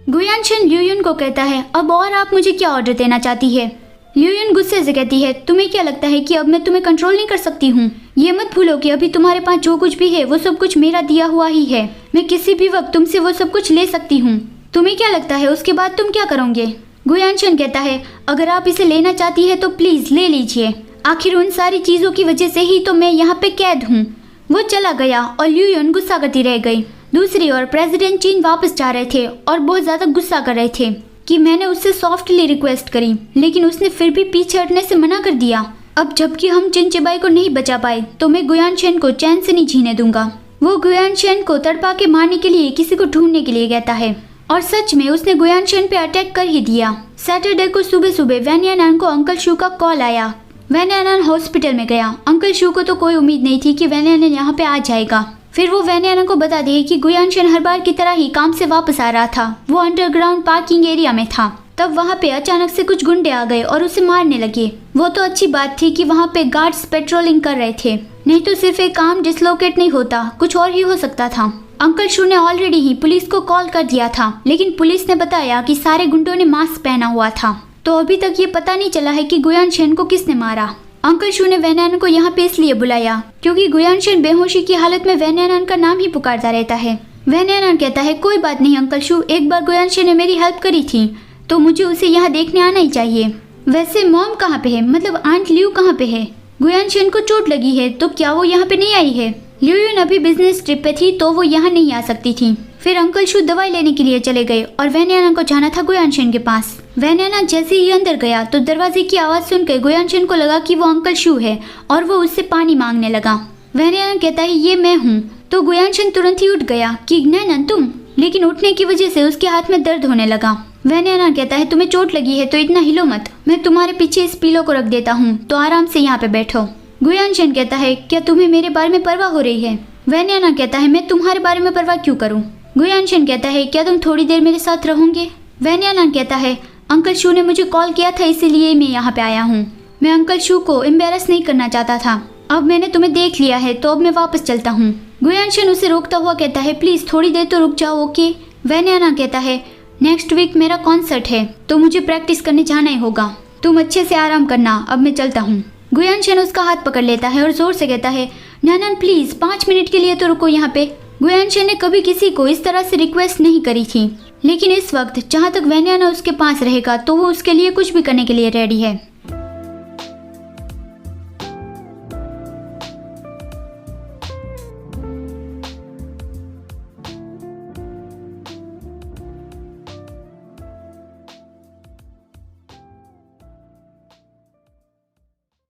गुयानशन ल्यूयुन को कहता है, अब और आप मुझे क्या ऑर्डर देना चाहती है। ल्यूयुन गुस्से से कहती है, तुम्हें क्या लगता है कि अब मैं तुम्हें कंट्रोल नहीं कर सकती हूँ? ये मत भूलो कि अभी तुम्हारे पास जो कुछ भी है वो सब कुछ मेरा दिया हुआ ही है। मैं किसी भी वक्त तुमसे वो सब कुछ ले सकती हूँ। तुम्हें क्या लगता है उसके बाद तुम क्या करोगे? गुयानशन कहता है, अगर आप इसे लेना चाहती है तो प्लीज ले लीजिए। आखिर उन सारी चीजों की वजह से ही तो मैं यहाँ पे कैद हूँ। वो चला गया और ल्यूयुन गुस्सा करती रह गई। दूसरी ओर प्रेसिडेंट चीन वापस जा रहे थे और बहुत ज्यादा गुस्सा कर रहे थे कि मैंने उससे सॉफ्टली रिक्वेस्ट करी, लेकिन उसने फिर भी पीछे हटने से मना कर दिया। अब जबकि हम चिनचेबाई को नहीं बचा पाए तो मैं गुयानशन को चैन से नहीं जीने दूंगा। वो गुयानशन को तड़पा के मारने के लिए किसी को ढूंढने के लिए कहता है और सच में उसने गुयानशन पे अटैक कर ही दिया। सैटरडे को सुबह सुबह वैन यानान को अंकल शू का कॉल आया। वैन यानान हॉस्पिटल में गया। अंकल शू को तो कोई उम्मीद नहीं थी कि वैन यानान यहाँ पे आ जाएगा। फिर वो वैन यानान को बता दे कि गुयानशन हर बार की तरह ही काम से वापस आ रहा था। वो अंडरग्राउंड पार्किंग एरिया में था। तब वहाँ पे अचानक से कुछ गुंडे आ गए और उसे मारने लगे। वो तो अच्छी बात थी कि वहाँ पे गार्ड्स पेट्रोलिंग कर रहे थे, नहीं तो सिर्फ एक आर्म डिसलोकेट नहीं होता, कुछ और ही हो सकता था। अंकल शू ने ऑलरेडी ही पुलिस को कॉल कर दिया था, लेकिन पुलिस ने बताया कि सारे गुंडों ने मास्क पहना हुआ था। तो अभी तक ये पता नहीं चला है कि गुयानशन को किसने मारा। अंकल शू ने वैन यानान को यहाँ पे इसलिए बुलाया क्योंकि गुयानशन बेहोशी की हालत में वैन यानान का नाम ही पुकारता रहता है। वैन यानान कहता है, कोई बात नहीं अंकल शू, एक बार गुयानशन ने मेरी हेल्प करी थी तो मुझे उसे यहाँ देखने आना ही चाहिए। वैसे मॉम कहाँ पे है, मतलब आंट लियू कहाँ पे है? गुयानशन को चोट लगी है तो क्या वो यहाँ पे नहीं आई है? ल्यूयुन अभी बिजनेस ट्रिप पे थी तो वो यहाँ नहीं आ सकती थी। फिर अंकल शू दवाई लेने के लिए चले गए और वैन यानान को जाना था गुयानशन के पास। वैन यानान जैसे ही अंदर गया तो दरवाजे की आवाज सुनकर गुयानशन को लगा कि वो अंकल शू है और वो उससे पानी मांगने लगा। वैन यानान कहता है, ये मैं हूँ। तो गुयानशन तुरंत ही उठ गया कि नैनन तुम, लेकिन उठने की वजह से उसके हाथ में दर्द होने लगा। वैन यानान कहता है, तुम्हें चोट लगी है तो इतना हिलो मत, मैं तुम्हारे पीछे इस पीलो को रख देता हूँ तो आराम से यहाँ पे बैठो। गुयानशन कहता है, क्या तुम्हें मेरे बारे में परवाह हो रही है? वैन यानान कहता है, मैं तुम्हारे बारे में परवाह क्यों करूं? गुयानशन कहता है, क्या तुम थोड़ी देर मेरे साथ रहोगे? वैन यानान कहता है, अंकल शू ने मुझे कॉल किया था इसीलिए मैं यहाँ पे आया हूँ। मैं अंकल शू को एम्बेरस नहीं करना चाहता था। अब मैंने तुम्हें देख लिया है तो अब मैं वापस चलता हूँ। गुयानशन उसे रोकता हुआ कहता है, प्लीज थोड़ी देर तो रुक जाओ, ओके? वैन यानान कहता है, नेक्स्ट वीक मेरा कॉन्सर्ट है तो मुझे प्रैक्टिस करने जाना ही होगा। तुम अच्छे से आराम करना, अब मैं चलता हूँ। गुयानशन उसका हाथ पकड़ लेता है और जोर से कहता है, नैनन प्लीज 5 मिनट के लिए तो रुको यहाँ पे। गुयानशन ने कभी किसी को इस तरह से रिक्वेस्ट नहीं करी थी, लेकिन इस वक्त जहाँ तक वैन यानान उसके पास रहेगा तो वो उसके लिए कुछ भी करने के लिए रेडी है।